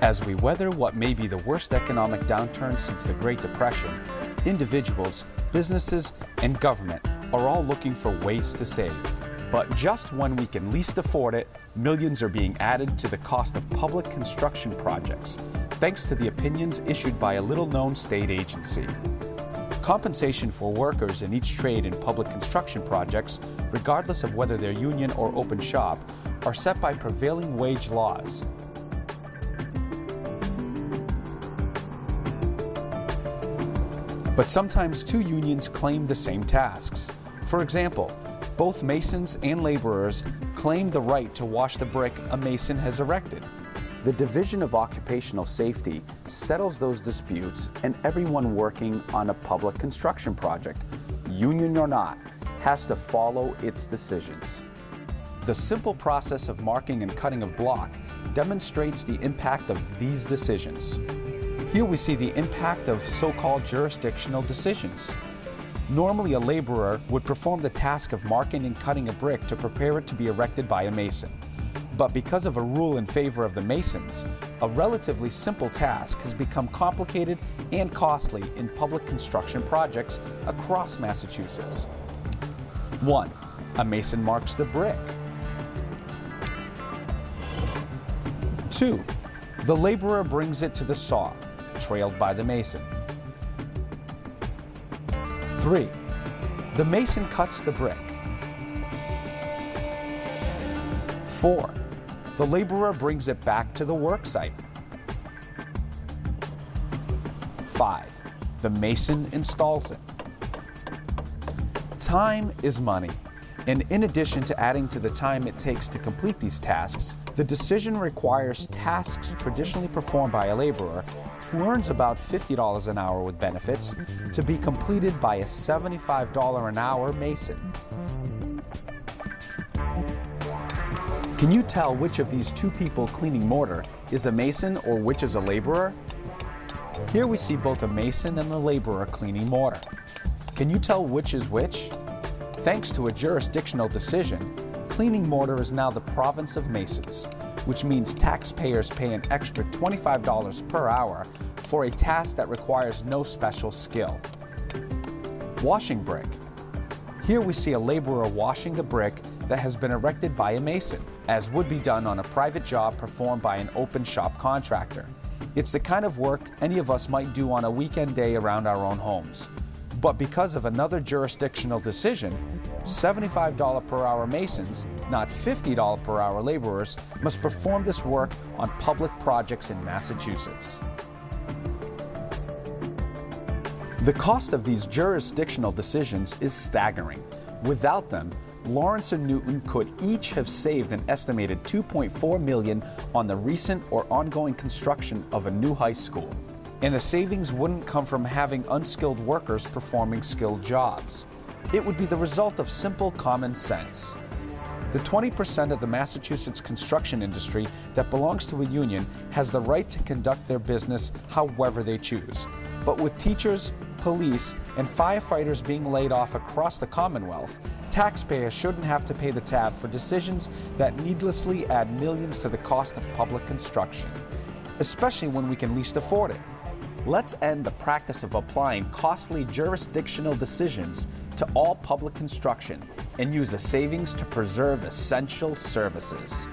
As we weather what may be the worst economic downturn since the Great Depression, individuals, businesses, and government are all looking for ways to save. But just when we can least afford it, millions are being added to the cost of public construction projects, thanks to the opinions issued by a little-known state agency. Compensation for workers in each trade in public construction projects, regardless of whether they're union or open shop, are set by prevailing wage laws. But sometimes two unions claim the same tasks. For example, both masons and laborers claim the right to wash the brick a mason has erected. The Division of Occupational Safety settles those disputes, and everyone working on a public construction project, union or not, has to follow its decisions. The simple process of marking and cutting of block demonstrates the impact of these decisions. Here we see the impact of so-called jurisdictional decisions. Normally, a laborer would perform the task of marking and cutting a brick to prepare it to be erected by a mason. But because of a rule in favor of the masons, a relatively simple task has become complicated and costly in public construction projects across Massachusetts. 1. A mason marks the brick. 2. The laborer brings it to the saw, trailed by the mason. 3. The mason cuts the brick. 4. The laborer brings it back to the work site. 5. The mason installs it. Time is money, and in addition to adding to the time it takes to complete these tasks, the decision requires tasks traditionally performed by a laborer who earns about $50 an hour with benefits to be completed by a $75 an hour mason. Can you tell which of these two people cleaning mortar is a mason or which is a laborer? Here we see both a mason and a laborer cleaning mortar. Can you tell which is which? Thanks to a jurisdictional decision, cleaning mortar is now the province of masons, which means taxpayers pay an extra $25 per hour for a task that requires no special skill. Washing brick. Here we see a laborer washing the brick that has been erected by a mason, as would be done on a private job performed by an open shop contractor. It's the kind of work any of us might do on a weekend day around our own homes. But because of another jurisdictional decision, $75 per hour masons, not $50 per hour laborers, must perform this work on public projects in Massachusetts. The cost of these jurisdictional decisions is staggering. Without them, Lawrence and Newton could each have saved an estimated $2.4 million on the recent or ongoing construction of a new high school. And the savings wouldn't come from having unskilled workers performing skilled jobs. It would be the result of simple common sense. The 20% of the Massachusetts construction industry that belongs to a union has the right to conduct their business however they choose. But with teachers, police, and firefighters being laid off across the Commonwealth, taxpayers shouldn't have to pay the tab for decisions that needlessly add millions to the cost of public construction, especially when we can least afford it. Let's end the practice of applying costly jurisdictional decisions to all public construction and use the savings to preserve essential services.